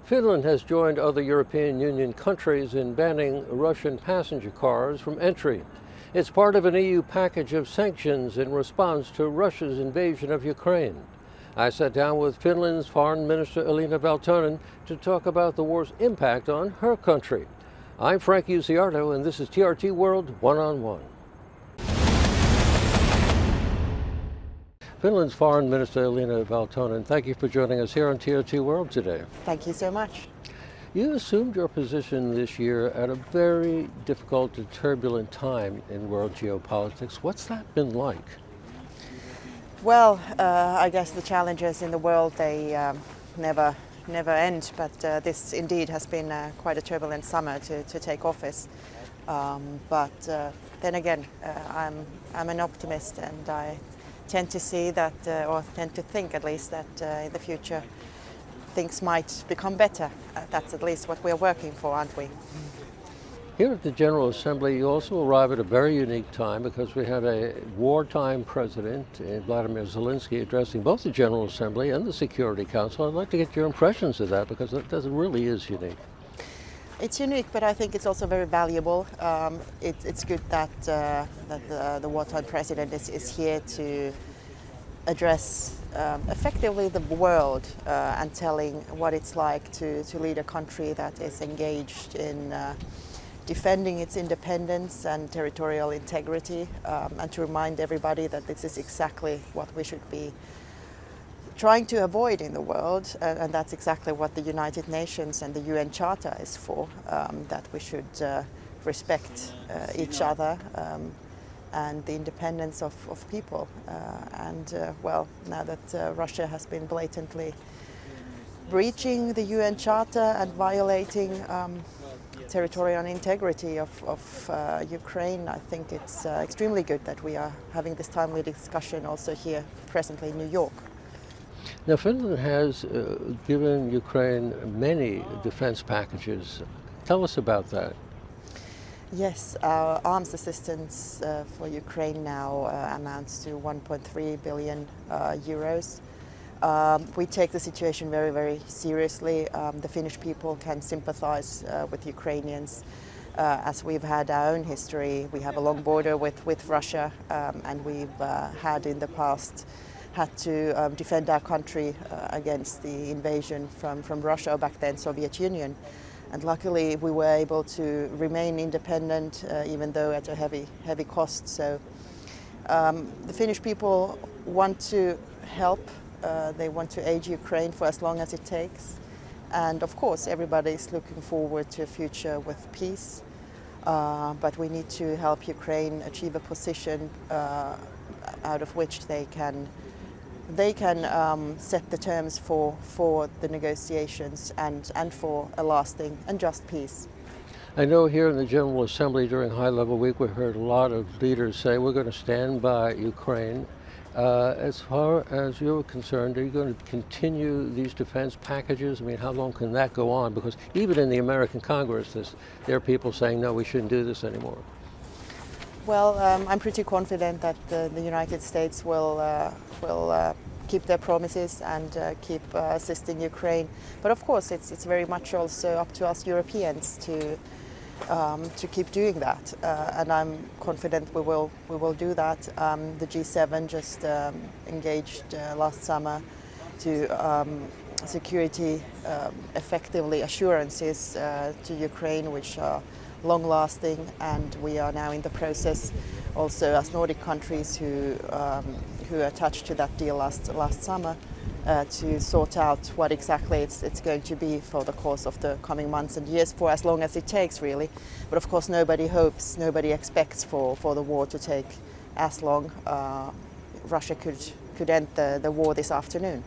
Finland has joined other European Union countries in banning Russian passenger cars from entry. It's part of an EU package of sanctions in response to Russia's invasion of Ukraine. I sat down with Finland's Foreign Minister Elina Valtonen to talk about the war's impact on her country. I'm Frank Uziardo, and this is TRT World One-on-One. Finland's Foreign Minister Elina Valtonen, thank you for joining us here on TRT World today. Thank you so much. You assumed your position this year at a very difficult and turbulent time in world geopolitics. What's that been like? Well, I guess the challenges in the world, they never end, but this indeed has been quite a turbulent summer to take office. But then again, I'm an optimist, and I tend to see that, or tend to think at least, that in the future things might become better. That's at least what we're working for, aren't we? Here at the General Assembly, you also arrive at a very unique time because we have a wartime president, Vladimir Zelensky, addressing both the General Assembly and the Security Council. I'd like to get your impressions of that because that really is unique. It's unique, but I think it's also very valuable. It's good that the wartime president is here to address effectively the world and telling what it's like to lead a country that is engaged in defending its independence and territorial integrity, and to remind everybody that this is exactly what we should be trying to avoid in the world, and that's exactly what the United Nations and the UN Charter is for, that we should respect each other and the independence of people. Well, now that Russia has been blatantly breaching the UN Charter and violating territorial integrity of Ukraine, I think it's extremely good that we are having this timely discussion also here presently in New York. Now, Finland has given Ukraine many defense packages. Tell us about that. Yes, our arms assistance for Ukraine now amounts to 1.3 billion euros. We take the situation very, very seriously. The Finnish people can sympathize with Ukrainians as we've had our own history. We have a long border with Russia, and we've had in the past had to defend our country against the invasion from Russia, back then Soviet Union. And luckily we were able to remain independent, even though at a heavy cost. So the Finnish people want to help. They want to aid Ukraine for as long as it takes. And of course everybody is looking forward to a future with peace. But we need to help Ukraine achieve a position out of which they can set the terms for the negotiations and for a lasting and just peace. I know here in the General Assembly during High Level Week we heard a lot of leaders say we're going to stand by Ukraine. As far as you're concerned, are you going to continue these defense packages? I mean, how long can that go on? Because even in the American Congress, there are people saying, no, we shouldn't do this anymore. Well, I'm pretty confident that the United States will keep their promises and keep assisting Ukraine. But of course, it's very much also up to us Europeans to keep doing that, and I'm confident we will do that. The G7 just engaged last summer to security effectively assurances to Ukraine, which are long-lasting, and we are now in the process, also as Nordic countries who attached to that deal last summer, to sort out what exactly it's going to be for the course of the coming months and years, for as long as it takes, really. But of course, nobody expects for the war to take as long. Russia could end the war this afternoon.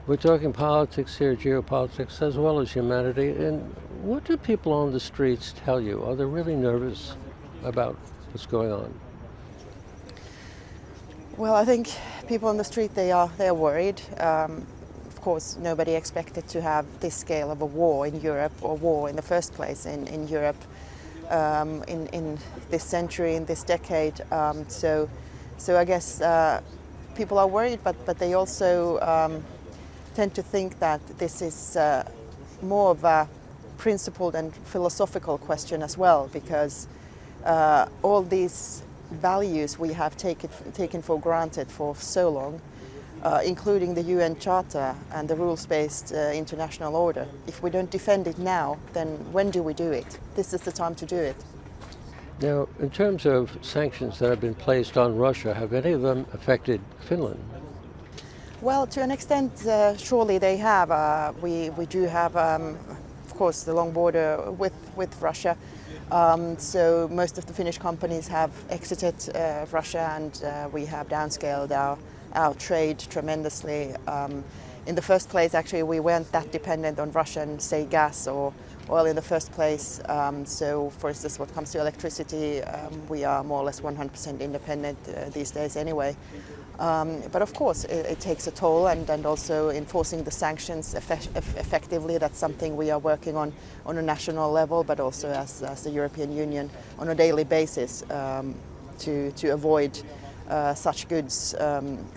We're talking politics here, geopolitics, as well as humanity. And what do people on the streets tell you? Are they really nervous about what's going on? Well, I think people on the street, they are worried. Of course, nobody expected to have this scale of a war in Europe, or war in the first place in Europe, in this century, in this decade. So I guess people are worried, but they also tend to think that this is more of a principled and philosophical question as well, because all these values we have taken for granted for so long, including the UN Charter and the rules-based international order. If we don't defend it now, then when do we do it? This is the time to do it. Now, in terms of sanctions that have been placed on Russia, have any of them affected Finland? Well, to an extent, surely they have. We do have, of course, the long border with Russia. So most of the Finnish companies have exited Russia, and we have downscaled our trade tremendously. In the first place, actually, we weren't that dependent on Russian, say, gas or oil in the first place. So, for instance, what comes to electricity, we are more or less 100% independent these days anyway. But of course, it takes a toll, and also enforcing the sanctions effectively, that's something we are working on a national level, but also as the European Union on a daily basis to avoid such goods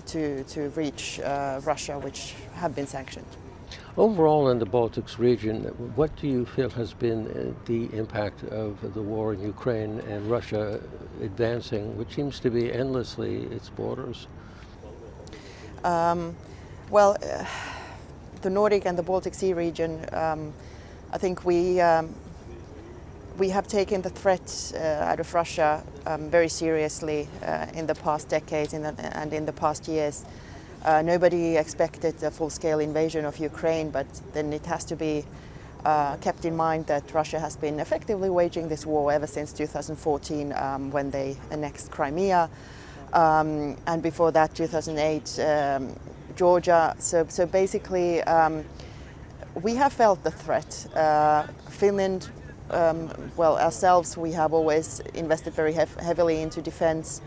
to reach Russia, which have been sanctioned. Overall in the Baltics region, what do you feel has been the impact of the war in Ukraine and Russia advancing, which seems to be endlessly its borders? Well, the Nordic and the Baltic Sea region, I think we have taken the threat out of Russia very seriously in the past decades and in the past years. Nobody expected a full-scale invasion of Ukraine, but then it has to be kept in mind that Russia has been effectively waging this war ever since 2014 when they annexed Crimea. And before that, 2008, Georgia. So basically, we have felt the threat. Finland, well, ourselves, we have always invested very heavily into defense,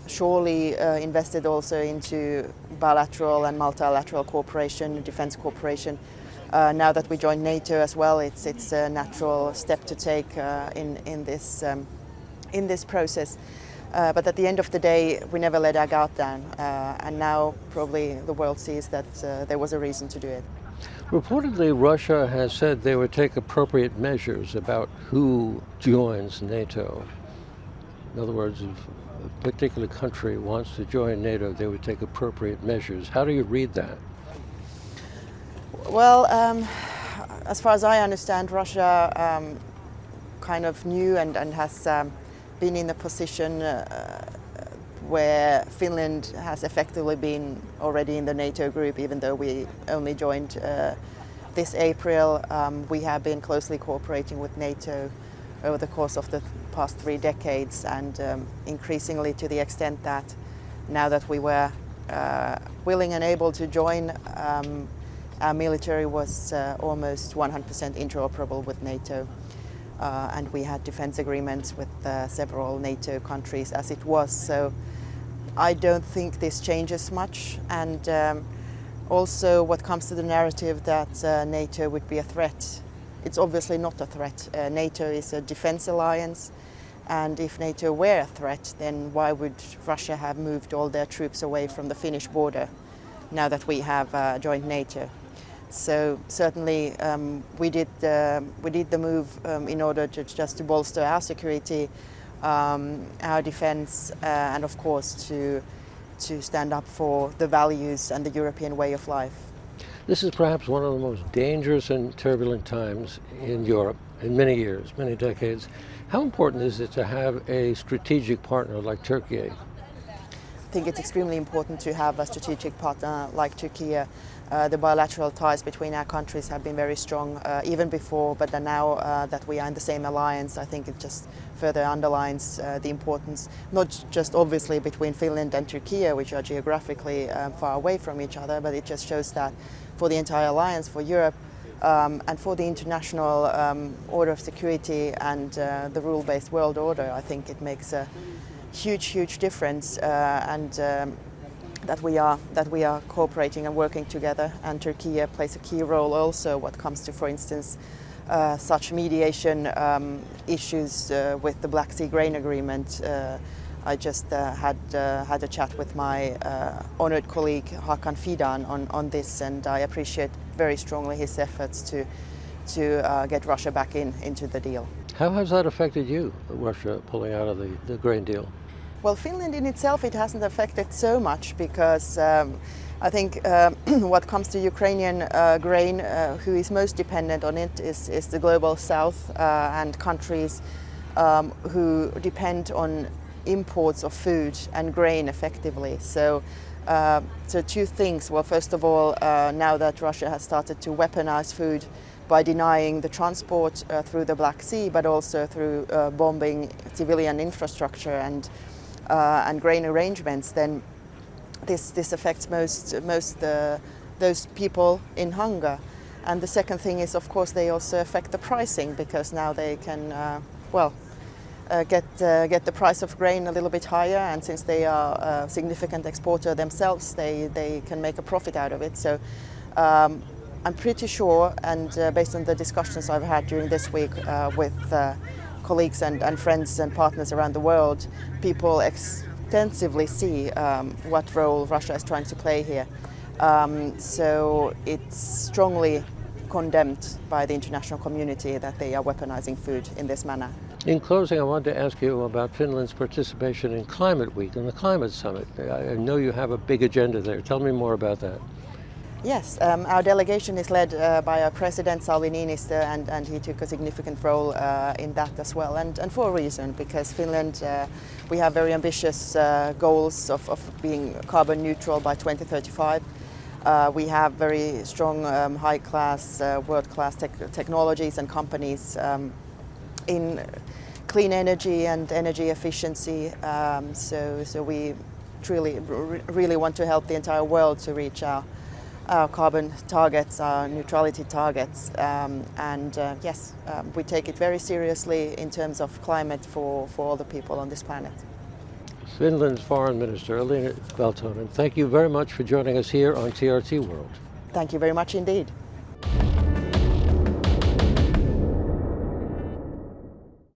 surely invested also into bilateral and multilateral cooperation, defense cooperation. Now that we joined NATO as well, it's a natural step to take in this process. But at the end of the day, we never let our guard down, and now probably the world sees that there was a reason to do it. Reportedly, Russia has said they would take appropriate measures about who joins NATO. In other words, if a particular country wants to join NATO, they would take appropriate measures. How do you read that? Well, as far as I understand, Russia kind of knew and has been in a position where Finland has effectively been already in the NATO group, even though we only joined this April. We have been closely cooperating with NATO over the course of the past 3 decades, and increasingly to the extent that now that we were willing and able to join, our military was almost 100% interoperable with NATO. And we had defense agreements with several NATO countries as it was. So I don't think this changes much. And also what comes to the narrative that NATO would be a threat, it's obviously not a threat. NATO is a defense alliance. And if NATO were a threat, then why would Russia have moved all their troops away from the Finnish border now that we have joined NATO? So certainly we did the move in order to bolster our security, our defense, and of course to stand up for the values and the European way of life. This is perhaps one of the most dangerous and turbulent times in Europe in many years, many decades. How important is it to have a strategic partner like Turkey? I think it's extremely important to have a strategic partner like Turkey. The bilateral ties between our countries have been very strong even before, but now that we are in the same alliance, I think it just further underlines the importance, not just obviously between Finland and Turkey, which are geographically far away from each other, but it just shows that for the entire alliance, for Europe, and for the international order of security and the rule-based world order, I think it makes a huge difference, and that we are cooperating and working together. And Turkey plays a key role also what comes to, for instance, such mediation issues with the Black Sea Grain Agreement. I just had a chat with my honored colleague Hakan Fidan on this, and I appreciate very strongly his efforts to get Russia back into the deal. How has that affected you, Russia pulling out of the grain deal? Well, Finland in itself, it hasn't affected so much because I think what comes to Ukrainian grain, who is most dependent on it is the global south and countries who depend on imports of food and grain effectively. So two things. Well, first of all, now that Russia has started to weaponize food by denying the transport through the Black Sea, but also through bombing civilian infrastructure and grain arrangements, then this affects most those people in hunger. And the second thing is, of course, they also affect the pricing, because now they can get the price of grain a little bit higher, and since they are a significant exporter themselves, they can make a profit out of it. So I'm pretty sure, and based on the discussions I've had during this week with colleagues and friends and partners around the world, people extensively see what role Russia is trying to play here. So it's strongly condemned by the international community that they are weaponizing food in this manner. In closing, I wanted to ask you about Finland's participation in Climate Week and the Climate Summit. I know you have a big agenda there. Tell me more about that. Yes, our delegation is led by our president, Sauli Niinistö, and he took a significant role in that as well. And for a reason, because Finland, we have very ambitious goals of being carbon neutral by 2035. We have very strong, high-class, world-class technologies and companies in clean energy and energy efficiency. So we really want to help the entire world to reach our carbon targets, our neutrality targets, yes, we take it very seriously in terms of climate for all the people on this planet. Finland's Foreign Minister, Elina Valtonen, thank you very much for joining us here on TRT World. Thank you very much indeed.